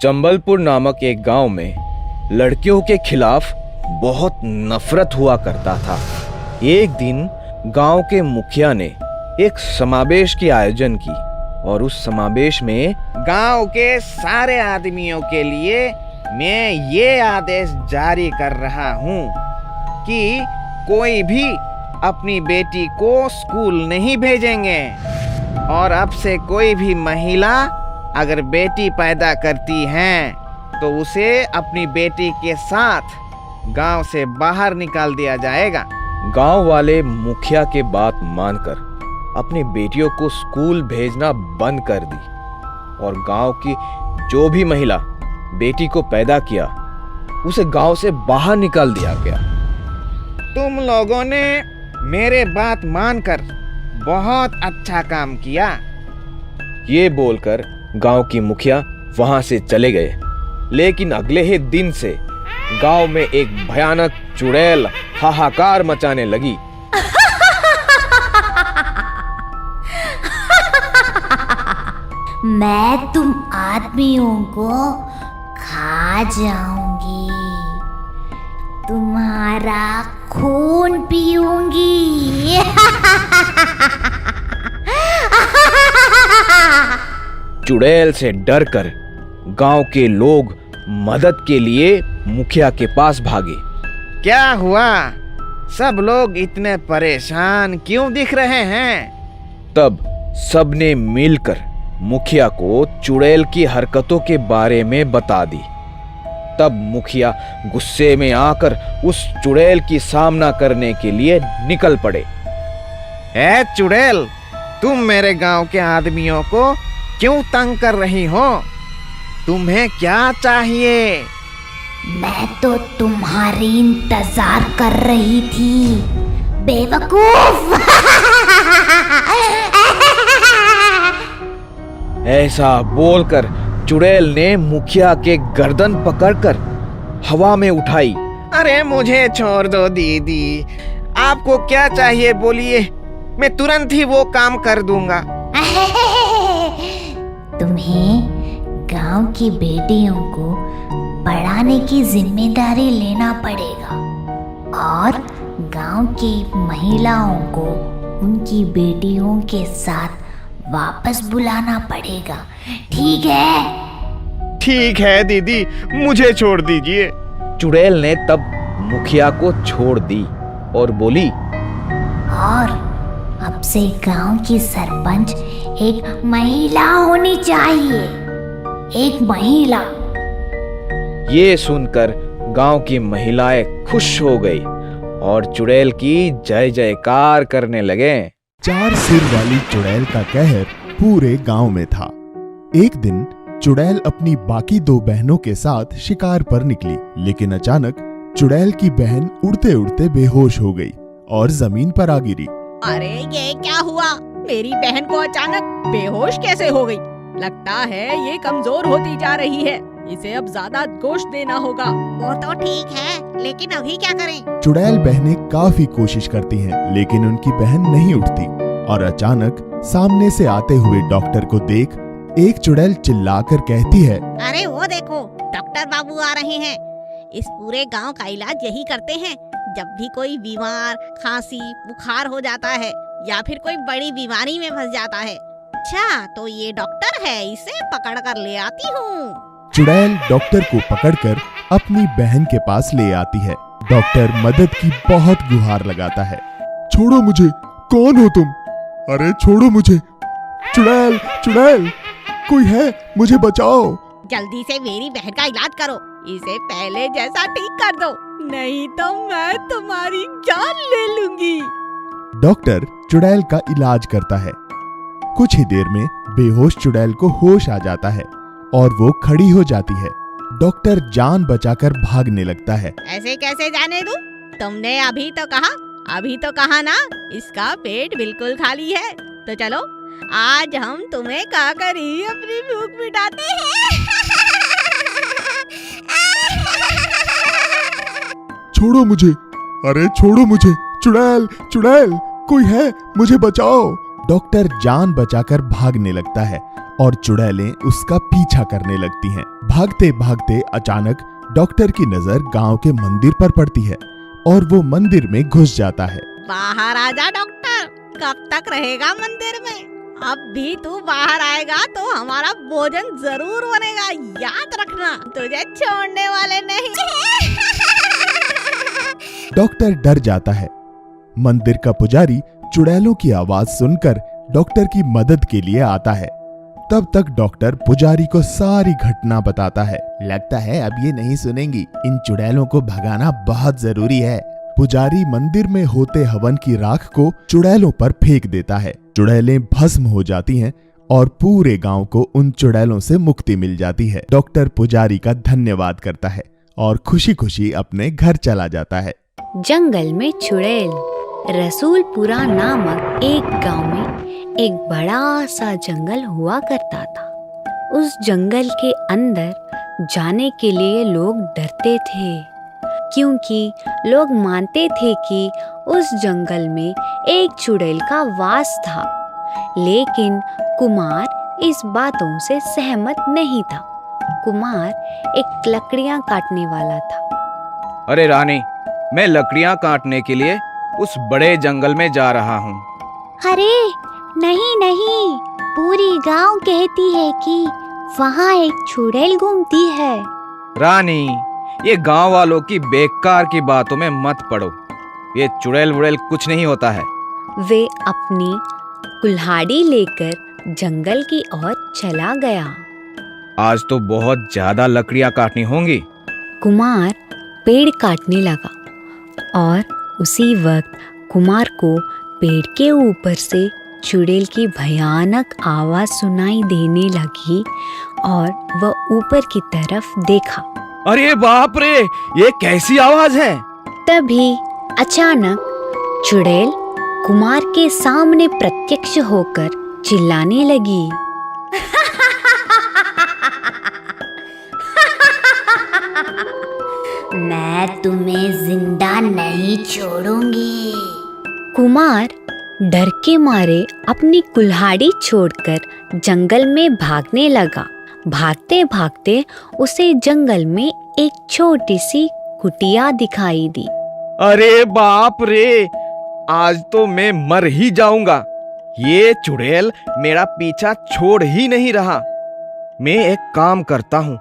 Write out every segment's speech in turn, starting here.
चंबलपुर नामक एक गांव में लड़कियों के खिलाफ बहुत नफरत हुआ करता था। एक दिन गांव के मुखिया ने एक समावेश की आयोजन की और उस समावेश में गांव के सारे आदमियों के लिए मैं ये आदेश जारी कर रहा हूँ कि कोई भी अपनी बेटी को स्कूल नहीं भेजेंगे और अब से कोई भी महिला अगर बेटी पैदा करती है तो उसे अपनी बेटी के साथ गांव से बाहर निकाल दिया जाएगा। गांव वाले मुखिया के बात मानकर अपनी बेटियों को स्कूल भेजना बंद कर दी और गांव की जो भी महिला बेटी को पैदा किया उसे गांव से बाहर निकाल दिया गया। तुम लोगों ने मेरे बात मानकर बहुत अच्छा काम किया। ये बोलकर गांव की मुखिया वहां से चले गए, लेकिन अगले ही दिन से गांव में एक भयानक चुड़ैल हाहाकार मचाने लगी। मैं तुम आदमियों को खा जाऊंगी, तुम्हारा खून पीऊंगी। चुड़ैल से डरकर गांव के लोग मदद के लिए मुखिया के पास भागे। क्या हुआ? सब लोग इतने परेशान क्यों दिख रहे हैं? तब सबने मिलकर मुखिया को चुड़ैल की हरकतों के बारे में बता दी। तब मुखिया गुस्से में आकर उस चुड़ैल की सामना करने के लिए निकल पड़े। ए चुड़ैल, तुम मेरे गांव के आदमियों को क्यों तंग कर रही हो? तुम्हें क्या चाहिए? मैं तो तुम्हारी इंतजार कर रही थी, बेवकूफ। ऐसा बोलकर चुड़ैल ने मुखिया के गर्दन पकड़कर हवा में उठाई। अरे मुझे छोड़ दो दीदी, आपको क्या चाहिए बोलिए, मैं तुरंत ही वो काम कर दूंगा। तुम्हें गांव की बेटियों को पढ़ाने की जिम्मेदारी लेना पड़ेगा और गांव की महिलाओं को उनकी बेटियों के साथ वापस बुलाना पड़ेगा, ठीक है? ठीक है दीदी, मुझे छोड़ दीजिए। चुड़ैल ने तब मुखिया को छोड़ दी और बोली, और अब से गांव की सरपंच एक महिला होनी चाहिए, एक महिला। ये सुनकर गांव की महिलाएं खुश हो गई और चुड़ैल की जय जयकार करने लगे। 4 सिर वाली चुड़ैल का कहर पूरे गांव में था। एक दिन चुड़ैल अपनी बाकी 2 बहनों के साथ शिकार पर निकली, लेकिन अचानक चुड़ैल की बहन उड़ते उड़ते बेहोश हो गई और जमीन पर आ गिरी। अरे ये क्या हुआ? मेरी बहन को अचानक बेहोश कैसे हो गई? लगता है ये कमजोर होती जा रही है, इसे अब ज्यादा गोश्त देना होगा। वो तो ठीक है, लेकिन अभी क्या करें? चुड़ैल बहनें काफी कोशिश करती हैं, लेकिन उनकी बहन नहीं उठती और अचानक सामने से आते हुए डॉक्टर को देख एक चुड़ैल चिल्लाकर कहती है, अरे वो देखो, डॉक्टर बाबू आ रहे हैं। इस पूरे गांव का इलाज यही करते हैं। जब भी कोई बीमार, खांसी, बुखार हो जाता है या फिर कोई बड़ी बीमारी में फंस जाता है। अच्छा, तो ये डॉक्टर है, इसे पकड़ कर ले आती हूँ। चुड़ैल डॉक्टर को पकड़कर अपनी बहन के पास ले आती है। डॉक्टर मदद की बहुत गुहार लगाता है। छोड़ो मुझे, कौन हो तुम? अरे छोड़ो मुझे, चुड़ैल चुड़ैल, कोई है, मुझे बचाओ। जल्दी से मेरी बहन का इलाज करो, इसे पहले जैसा ठीक कर दो, नहीं तो मैं तुम्हारी जान ले लूंगी। डॉक्टर चुड़ैल का इलाज करता है। कुछ ही देर में बेहोश चुड़ैल को होश आ जाता है और वो खड़ी हो जाती है। डॉक्टर जान बचाकर भागने लगता है। ऐसे कैसे जाने दूं? तुमने अभी तो कहा ना, इसका पेट बिल्कुल खाली है। तो चलो, आज हम तुम्हें खाकर ही अपनी भूख मिटाते हैं। छोड़ो मुझे, अरे छोड़ो मुझे, चुड़ैल चुड़ैल, कोई है, मुझे बचाओ। डॉक्टर जान बचाकर भागने लगता है और चुड़ैलें उसका पीछा करने लगती हैं। भागते भागते अचानक डॉक्टर की नजर गांव के मंदिर पर पड़ती है और वो मंदिर में घुस जाता है। बाहर आजा डॉक्टर, कब तक रहेगा मंदिर में? अब भी तू बाहर आएगा तो हमारा भोजन जरूर बनेगा, याद रखना, तुझे छोड़ने वाले नहीं। डॉक्टर डर जाता है। मंदिर का पुजारी चुड़ैलों की आवाज सुनकर डॉक्टर की मदद के लिए आता है। तब तक डॉक्टर पुजारी को सारी घटना बताता है। लगता है अब ये नहीं सुनेंगी, इन चुड़ैलों को भगाना बहुत जरूरी है। पुजारी मंदिर में होते हवन की राख को चुड़ैलों पर फेंक देता है। चुड़ैलें भस्म हो जाती हैं और पूरे गांव को उन चुड़ैलों से मुक्ति मिल जाती है। डॉक्टर पुजारी का धन्यवाद करता है और खुशी खुशी अपने घर चला जाता है। जंगल में चुड़ैल। रसूलपुरा नामक एक गांव में एक बड़ा सा जंगल हुआ करता था। उस जंगल के अंदर जाने के लिए लोग डरते थे, क्योंकि लोग मानते थे कि उस जंगल में एक चुड़ैल का वास था। लेकिन कुमार इस बातों से सहमत नहीं था। कुमार एक लकड़ियां काटने वाला था। अरे रानी, मैं लकड़ियां काटने के लिए उस बड़े जंगल में जा रहा हूँ। अरे नहीं नहीं, पूरी गांव कहती है कि वहाँ एक चुड़ैल घूमती है। रानी, ये गांव वालों की बेकार की बातों में मत पड़ो। ये चुड़ैल वुड़ैल कुछ नहीं होता है। वे अपनी कुल्हाड़ी लेकर जंगल की ओर चला गया। आज तो बहुत ज्यादा लकड़ियां काटनी होंगी। कुमार पेड़ काटने लगा और उसी वक्त कुमार को पेड़ के ऊपर से चुड़ैल की भयानक आवाज सुनाई देने लगी और वह ऊपर की तरफ देखा। अरे बाप रे, ये कैसी आवाज है? तभी अचानक चुड़ैल कुमार के सामने प्रत्यक्ष होकर चिल्लाने लगी। मैं तुम्हें जिंदा नहीं छोड़ूंगी। कुमार डर के मारे अपनी कुल्हाड़ी छोड़कर जंगल में भागने लगा। भागते भागते उसे जंगल में एक छोटी सी कुटिया दिखाई दी। अरे बाप रे, आज तो मैं मर ही जाऊंगा। ये चुड़ैल मेरा पीछा छोड़ ही नहीं रहा। मैं एक काम करता हूँ,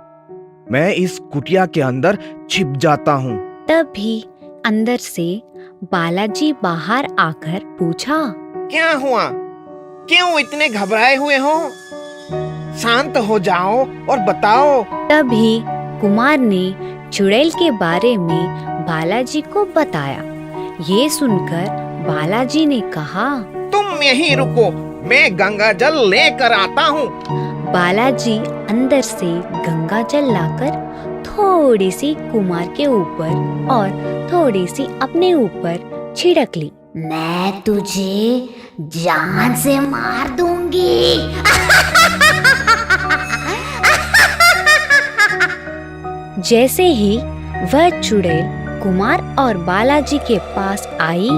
मैं इस कुटिया के अंदर छिप जाता हूँ। तभी अंदर से बालाजी बाहर आकर पूछा, क्या हुआ? क्यों इतने घबराए हुए हो? शांत हो जाओ और बताओ। तभी कुमार ने चुड़ैल के बारे में बालाजी को बताया। ये सुनकर बालाजी ने कहा, तुम यहीं रुको, मैं गंगा जल लेकर आता हूँ। बालाजी अंदर से गंगा जल लाकर थोड़ी सी कुमार के ऊपर और थोड़ी सी अपने ऊपर छिड़क ली। मैं तुझे जान से मार दूंगी। जैसे ही वह चुड़ैल कुमार और बालाजी के पास आई,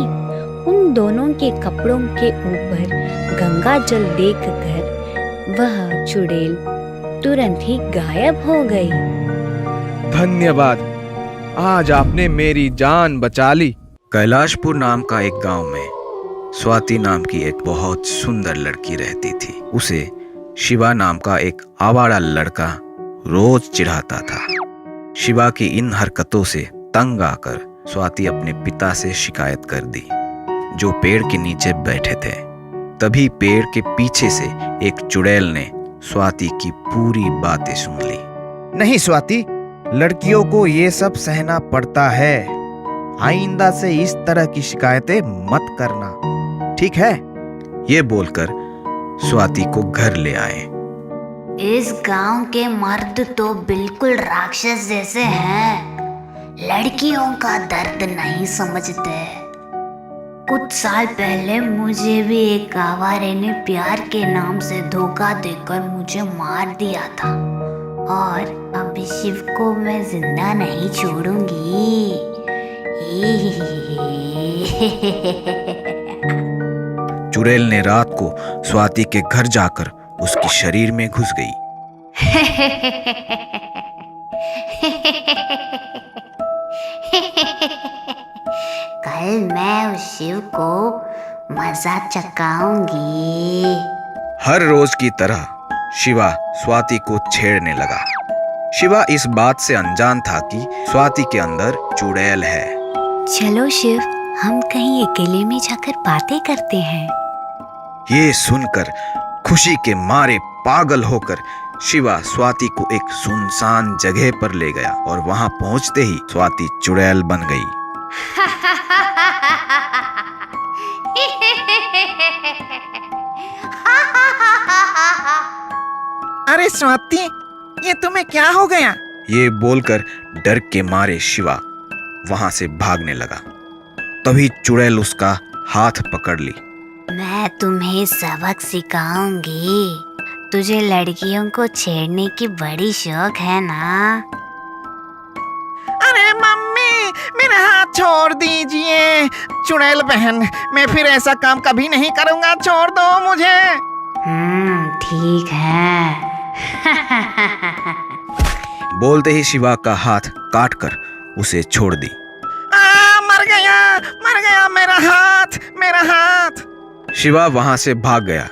उन दोनों के कपड़ों के ऊपर गंगा जल देखकर वह चुड़ैल तुरंत ही गायब हो गई। धन्यवाद, आज आपने मेरी जान बचा ली। कैलाशपुर नाम का एक गांव में स्वाति नाम की एक बहुत सुंदर लड़की रहती थी। उसे शिवा नाम का एक आवारा लड़का रोज चिढ़ाता था। शिवा की इन हरकतों से तंग आकर स्वाति अपने पिता से शिकायत कर दी, जो पेड़ के नीचे बैठे थे। तभी पेड़ के पीछे से एक चुड़ैल ने स्वाति की पूरी बातें सुन ली। नहीं स्वाति, लड़कियों को ये सब सहना पड़ता है। आइंदा से इस तरह की शिकायतें मत करना, ठीक है? ये बोलकर स्वाति को घर ले आए। इस गांव के मर्द तो बिल्कुल राक्षस जैसे हैं, लड़कियों का दर्द नहीं समझते। कुछ साल पहले मुझे भी एक आवारे ने प्यार के नाम से धोखा देकर मुझे मार दिया था, और अब शिव को मैं जिंदा नहीं छोड़ूंगी। चुड़ैल ने रात को स्वाति के घर जाकर उसके शरीर में घुस गई। कल मैं उस शिव को मजा चखाऊंगी। हर रोज की तरह शिवा स्वाति को छेड़ने लगा। शिवा इस बात से अनजान था कि स्वाति के अंदर चुड़ैल है। चलो शिव, हम कहीं अकेले में जाकर बातें करते हैं। ये सुनकर खुशी के मारे पागल होकर शिवा स्वाति को एक सुनसान जगह पर ले गया और वहां पहुंचते ही स्वाति चुड़ैल बन गई। अरे स्वाति, ये तुम्हें क्या हो गया? ये बोलकर डर के मारे शिवा वहां से भागने लगा। तभी चुड़ैल उसका हाथ पकड़ ली। मैं तुम्हें सबक सिखाऊंगी। तुझे लड़कियों को छेड़ने की बड़ी शौक है ना? अरे मम्मी, मेरा हाथ छोड़ दीजिए। चुड़ैल बहन, मैं फिर ऐसा काम कभी नहीं करूंगा, छोड़ दो मुझे। ठीक है। बोलते ही शिवा का हाथ काटकर उसे छोड़ दी। मर गया मेरा हाथ। शिवा वहां से भाग गया।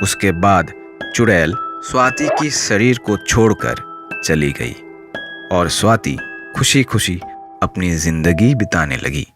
उसके बाद चुड़ैल स्वाति की शरीर को छोड़कर चली गई और स्वाति खुशी खुशी अपनी जिंदगी बिताने लगी।